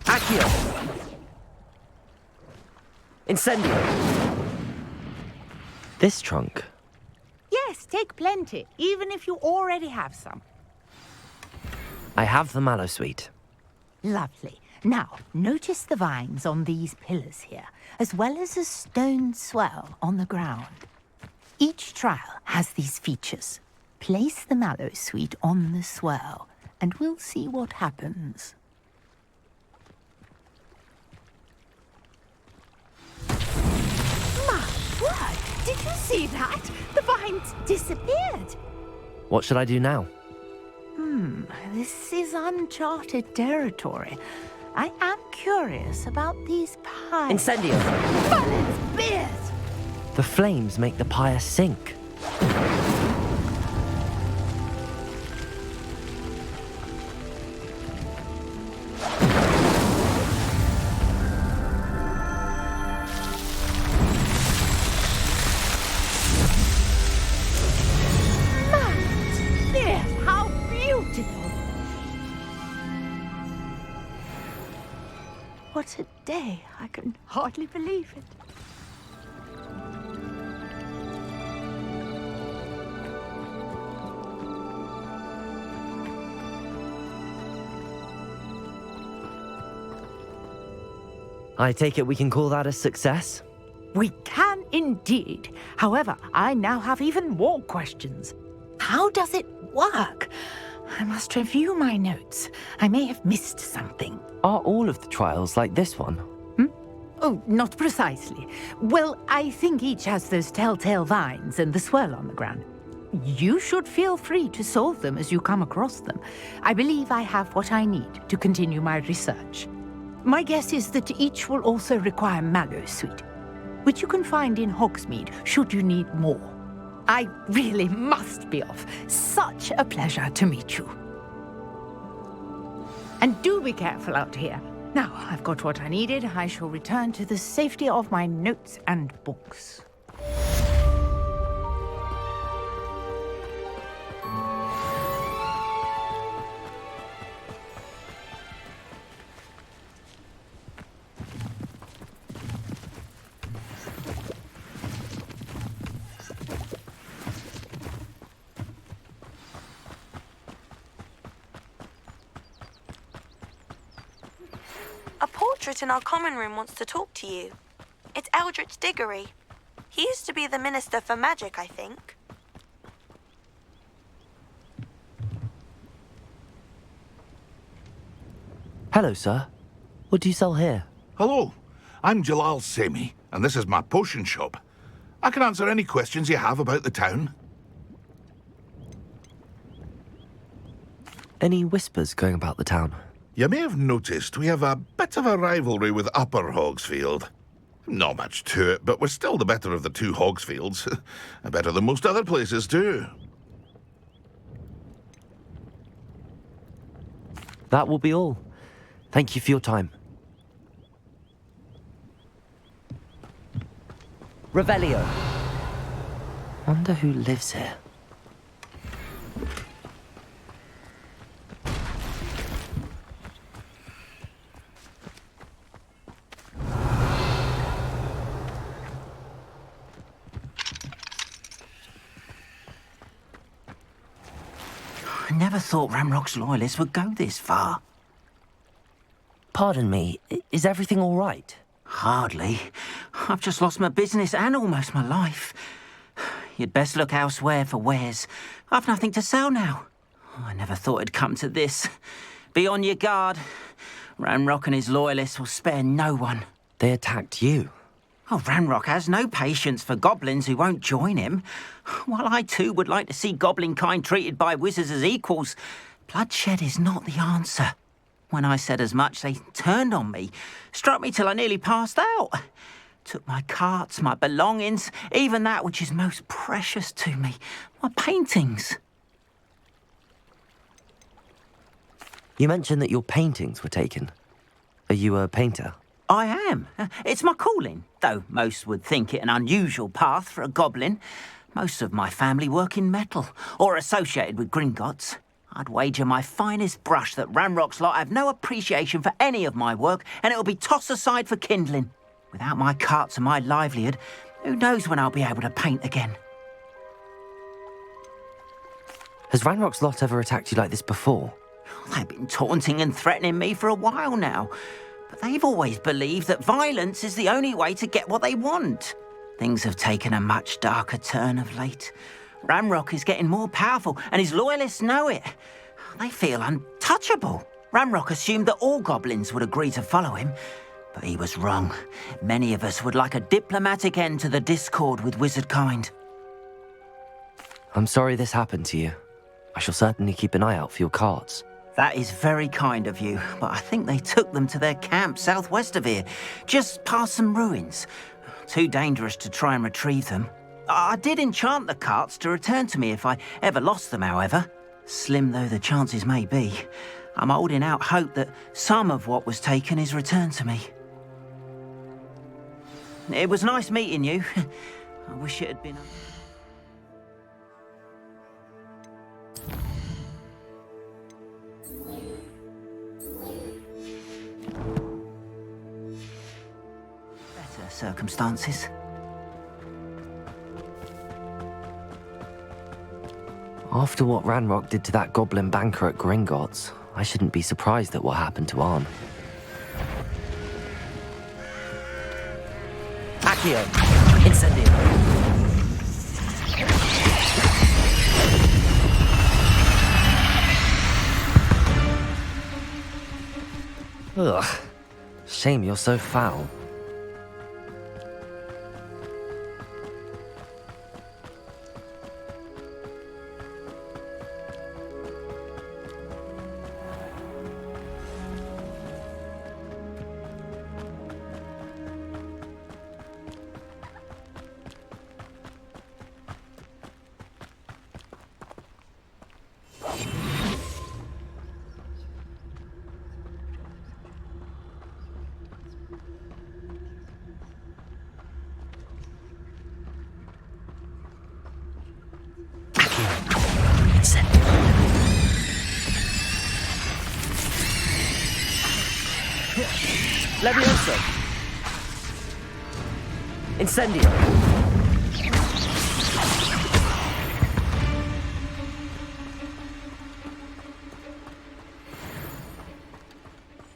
Accio! Incendio! This trunk? Yes, take plenty, even if you already have some. I have the Mallowsweet. Lovely. Now, notice the vines on these pillars here, as well as a stone swell on the ground. Each trial has these features. Place the mallow sweet on the swell, and we'll see what happens. My word! Did you see that? The vines disappeared. What should I do now? This is uncharted territory. I am curious about these pies. Incendio! Mullins beers! The flames make the pyre sink. What a day. I can hardly believe it. I take it we can call that a success? We can indeed. However, I now have even more questions. How does it work? I must review my notes. I may have missed something. Are all of the trials like this one? Oh, not precisely. Well, I think each has those telltale vines and the swirl on the ground. You should feel free to solve them as you come across them. I believe I have what I need to continue my research. My guess is that each will also require mallow sweet, which you can find in Hogsmeade should you need more. I really must be off. Such a pleasure to meet you. And do be careful out here. Now I've got what I needed. I shall return to the safety of my notes and books. A portrait in our common room wants to talk to you. It's Eldritch Diggory. He used to be the Minister for Magic, I think. Hello, sir. What do you sell here? Hello, I'm Jalal Semi, and this is my potion shop. I can answer any questions you have about the town. Any whispers going about the town? You may have noticed we have a bit of a rivalry with Upper Hogsfield. Not much to it, but we're still the better of the two Hogsfields. Better than most other places, too. That will be all. Thank you for your time. Revelio. Wonder who lives here. I never thought Ranrock's loyalists would go this far. Pardon me, is everything all right? Hardly. I've just lost my business and almost my life. You'd best look elsewhere for wares. I've nothing to sell now. I never thought it'd come to this. Be on your guard. Ranrock and his loyalists will spare no one. They attacked you? Oh, Ranrock has no patience for goblins who won't join him. While I too would like to see goblin kind treated by wizards as equals, bloodshed is not the answer. When I said as much, they turned on me, struck me till I nearly passed out. Took my carts, my belongings, even that which is most precious to me, my paintings. You mentioned that your paintings were taken. Are you a painter? I am. It's my calling, though most would think it an unusual path for a goblin. Most of my family work in metal, or associated with Gringotts. I'd wager my finest brush that Ranrock's lot have no appreciation for any of my work, and it'll be tossed aside for kindling. Without my carts and my livelihood, who knows when I'll be able to paint again. Has Ranrock's lot ever attacked you like this before? They've been taunting and threatening me for a while now, but they've always believed that violence is the only way to get what they want. Things have taken a much darker turn of late. Ranrock is getting more powerful, and his loyalists know it. They feel untouchable. Ranrock assumed that all goblins would agree to follow him, but he was wrong. Many of us would like a diplomatic end to the discord with wizard kind. I'm sorry this happened to you. I shall certainly keep an eye out for your carts. That is very kind of you, but I think they took them to their camp southwest of here, just past some ruins. Too dangerous to try and retrieve them. I did enchant the carts to return to me if I ever lost them, however. Slim though the chances may be, I'm holding out hope that some of what was taken is returned to me. It was nice meeting you. I wish it had been... better circumstances. After what Ranrock did to that goblin banker at Gringotts, I shouldn't be surprised at what happened to Arn. Accio! Incendio! Ugh. Shame you're so foul. Levioso! Incendio!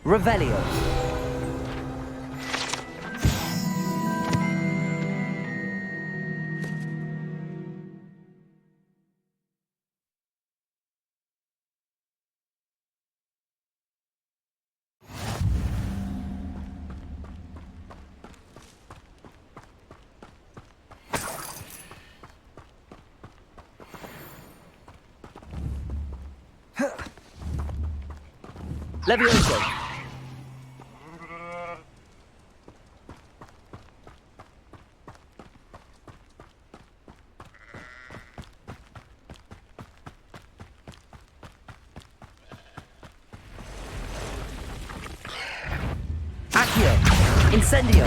Revelio! Levioso! Accio! Incendio!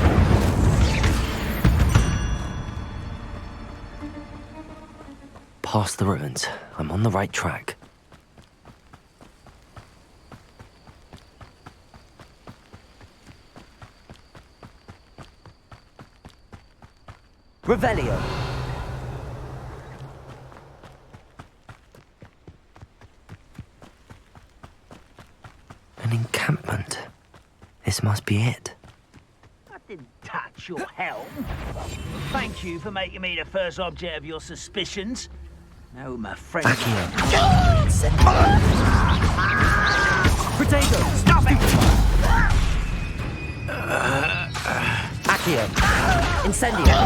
Past the ruins. I'm on the right track. Revelio! An encampment. This must be it. I didn't touch your helm. Thank you for making me the first object of your suspicions. No, my friend. Potato! Stop it! Accio! Incendio!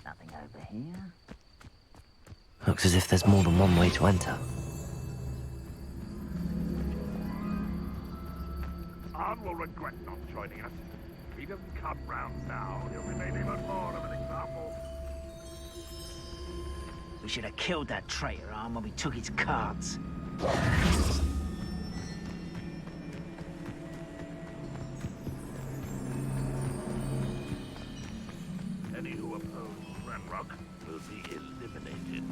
Nothing over here. Looks as if there's more than one way to enter. Arn will regret not joining us. If he doesn't come round now, he'll remain even more of an example. We should have killed that traitor, Arn, when we took his cards. Any who oppose Ranrock will be eliminated.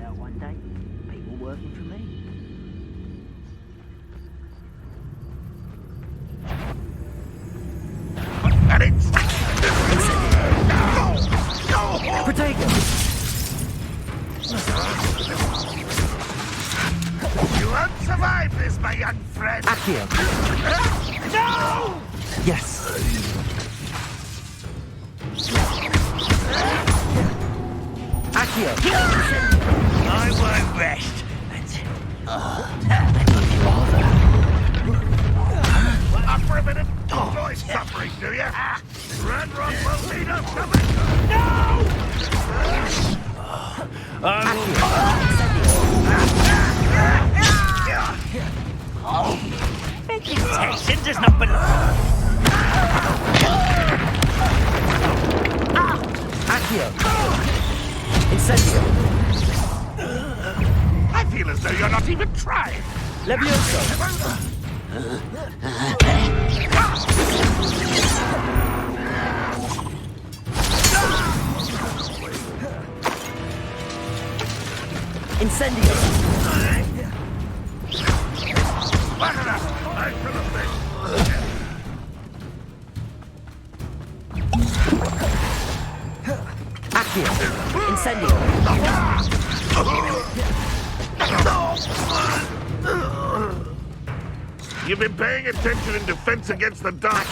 out one day. People working for me. And it's... Protego! You won't survive this, my young friend. Accio! No! Yes. Accio! I won't rest until... Up for a minute. Enjoy suffering, do you? Red Rock will lead us to victory. No! Intention does not belong. Accio! Incendio! I feel as though you're not even trying. Levioso! Incendio! Back it up. I feel a thing. Accio! Incendio! You've been paying attention in defense against the dark.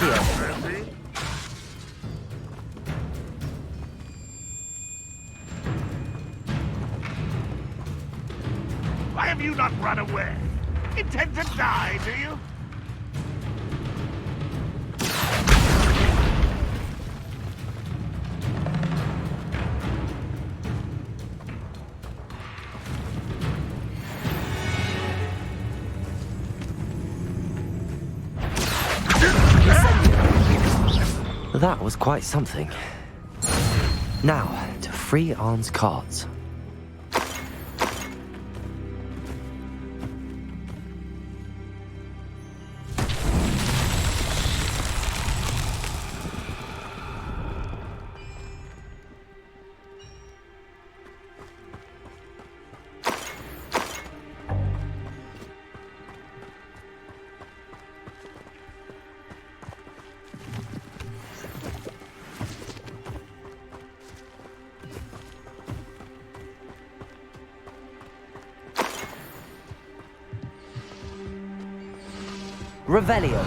Why have you not run away? Intend to die, do you? That was quite something. Now, to free Arn's cards. Revelio.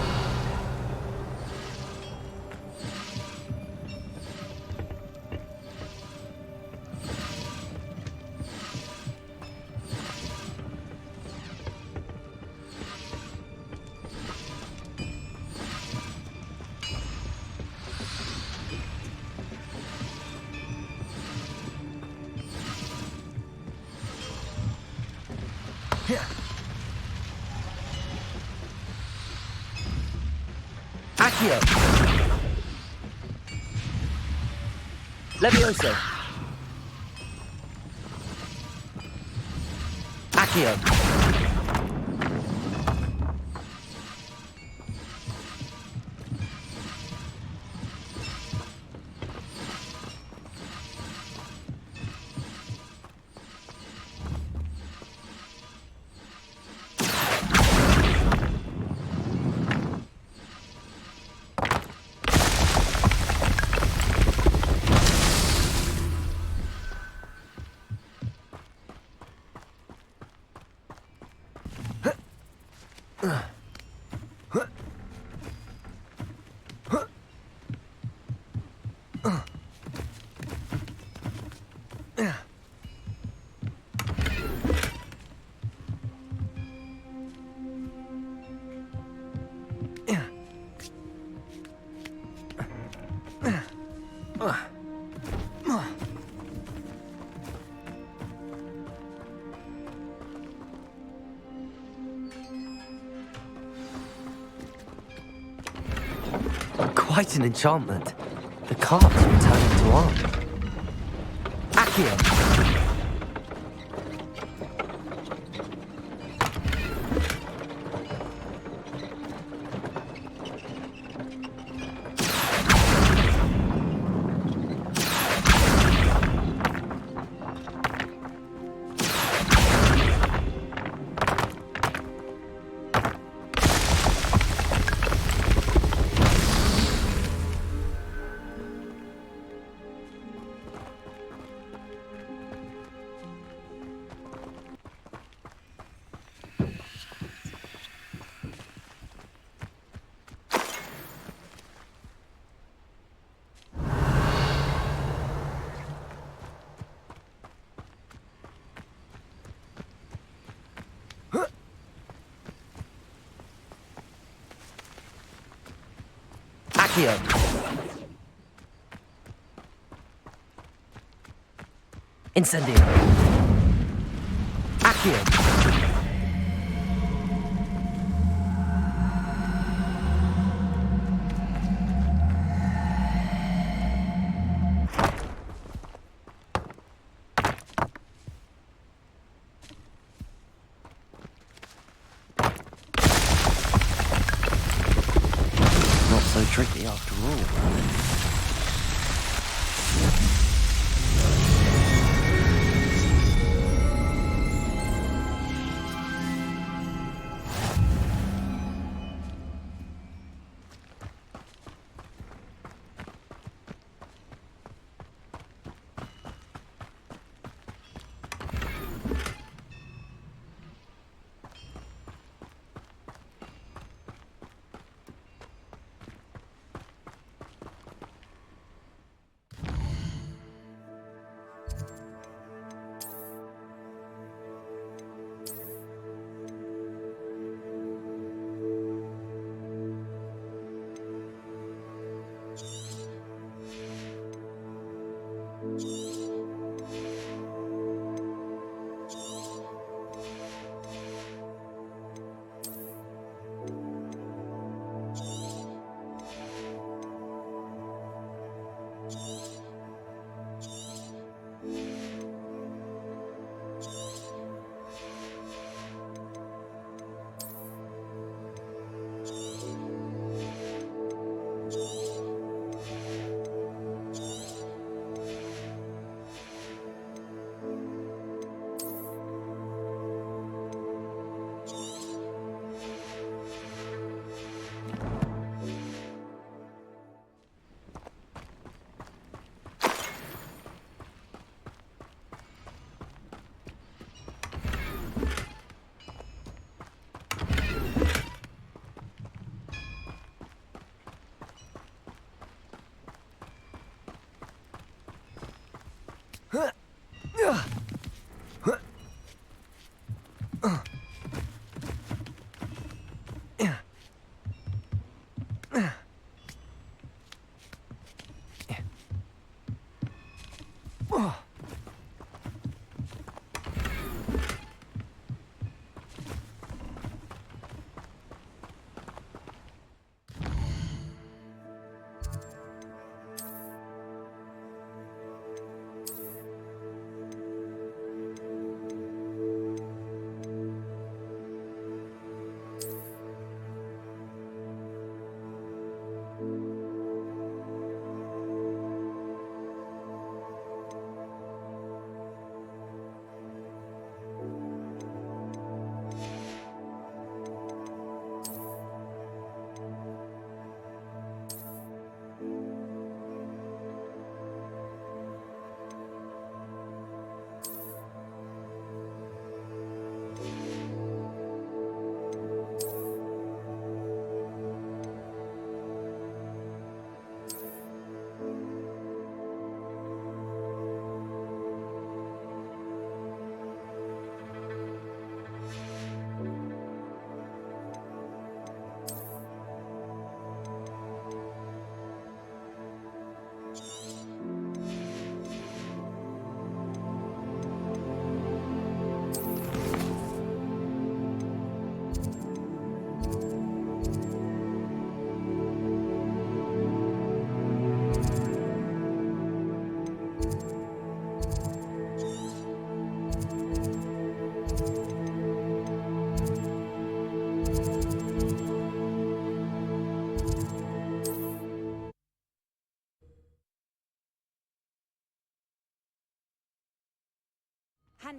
Accio! Levioso! Accio! Quite an enchantment. The cards returning to Arn. Accio! Accio. Incendio. Accio. Not so tricky after all.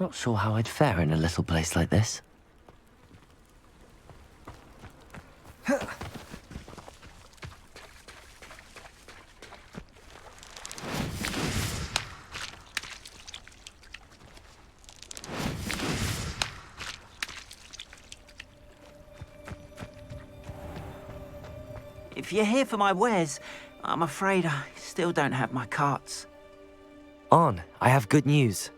Not sure how I'd fare in a little place like this. If you're here for my wares, I'm afraid I still don't have my carts. On, I have good news.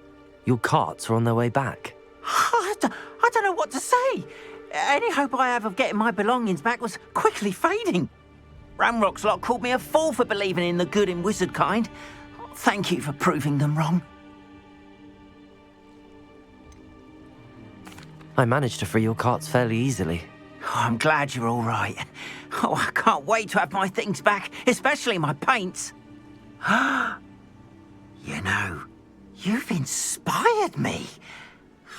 Your carts are on their way back. I don't know what to say. Any hope I have of getting my belongings back was quickly fading. Ramrock's lot called me a fool for believing in the good in wizard kind. Thank you for proving them wrong. I managed to free your carts fairly easily. Oh, I'm glad you're all right. Oh, I can't wait to have my things back, especially my paints. You know, you've inspired me.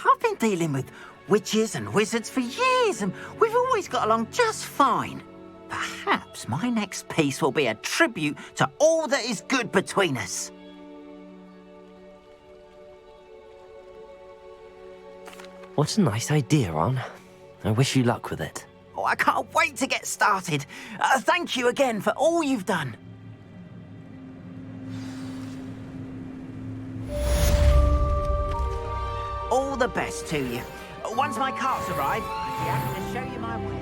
I've been dealing with witches and wizards for years, and we've always got along just fine. Perhaps my next piece will be a tribute to all that is good between us. What a nice idea, Ron. I wish you luck with it. Oh, I can't wait to get started. Thank you again for all you've done. All the best to you. Once my carts arrive, I'll be happy to show you my wares.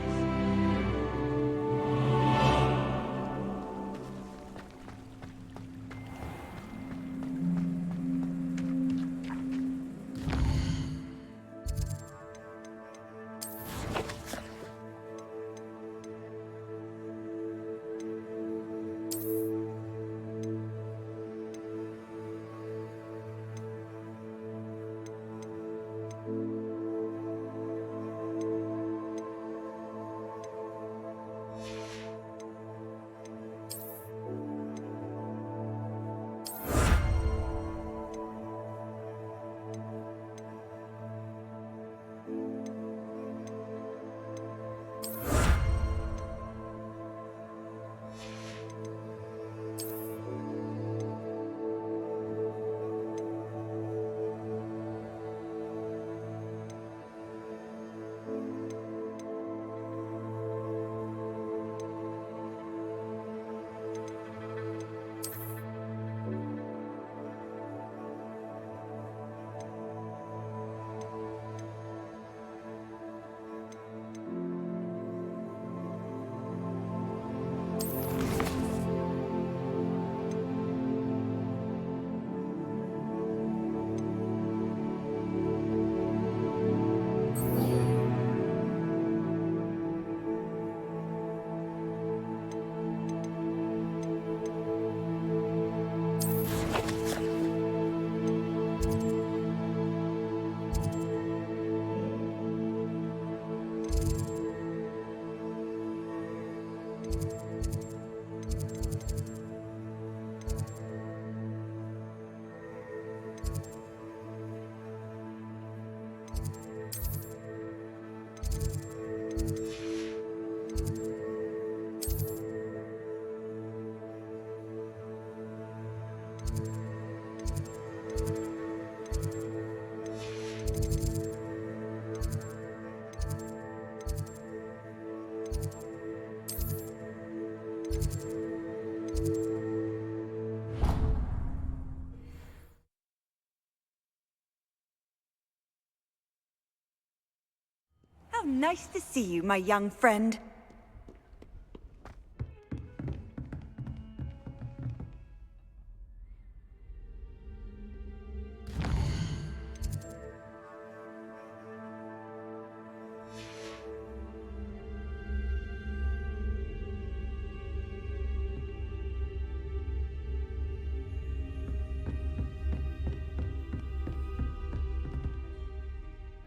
How nice to see you, my young friend.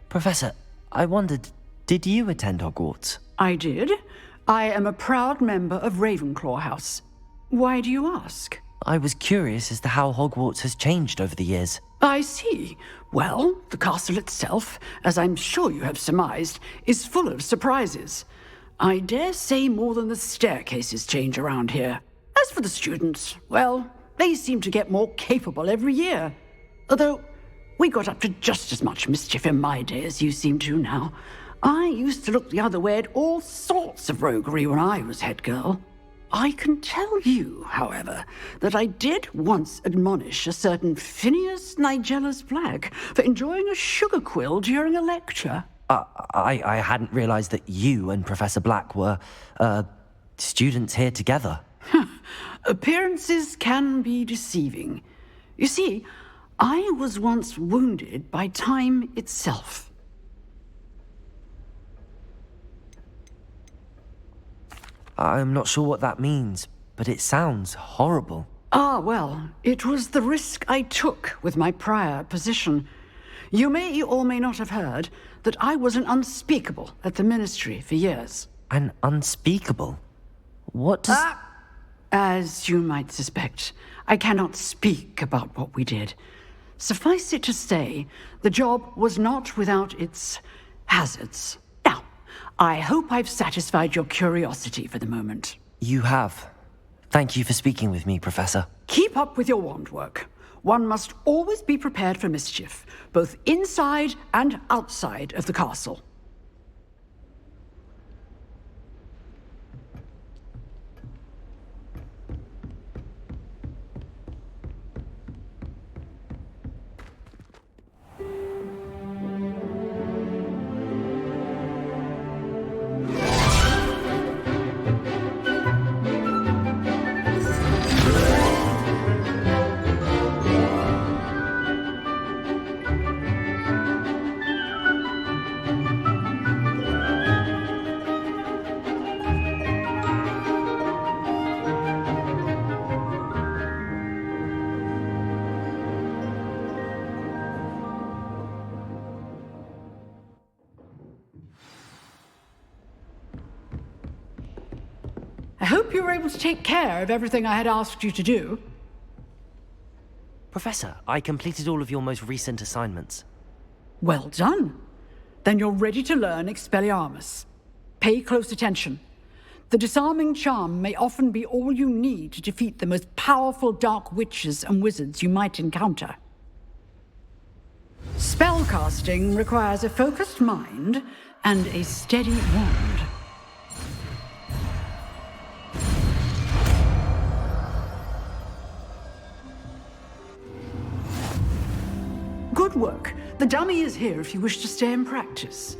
Professor, I wondered, did you attend Hogwarts? I did. I am a proud member of Ravenclaw House. Why do you ask? I was curious as to how Hogwarts has changed over the years. I see. Well, the castle itself, as I'm sure you have surmised, is full of surprises. I dare say more than the staircases change around here. As for the students, well, they seem to get more capable every year. Although, we got up to just as much mischief in my day as you seem to now. I used to look the other way at all sorts of roguery when I was head girl. I can tell you, however, that I did once admonish a certain Phineas Nigellus Black for enjoying a sugar quill during a lecture. I hadn't realized that you and Professor Black were, students here together. Appearances can be deceiving. You see, I was once wounded by time itself. I'm not sure what that means, but it sounds horrible. Ah, well, it was the risk I took with my prior position. You may or may not have heard that I was an unspeakable at the Ministry for years. An unspeakable? What does... As you might suspect, I cannot speak about what we did. Suffice it to say, the job was not without its hazards. Now, I hope I've satisfied your curiosity for the moment. You have. Thank you for speaking with me, Professor. Keep up with your wand work. One must always be prepared for mischief, both inside and outside of the castle. I hope you were able to take care of everything I had asked you to do. Professor, I completed all of your most recent assignments. Well done. Then you're ready to learn Expelliarmus. Pay close attention. The disarming charm may often be all you need to defeat the most powerful dark witches and wizards you might encounter. Spellcasting requires a focused mind and a steady wand. Good work. The dummy is here if you wish to stay and practice.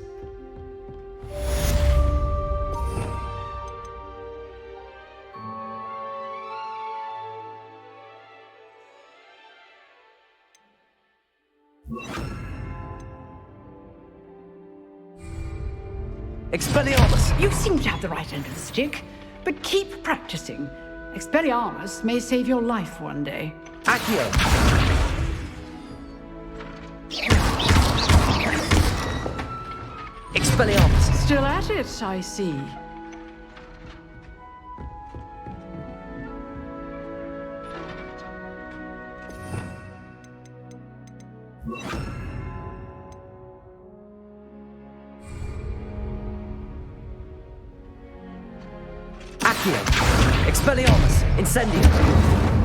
Expelliarmus! You seem to have the right end of the stick, but keep practicing. Expelliarmus may save your life one day. Accio! Expelliarmus! Still at it, I see. Accio! Expelliarmus! Incendio!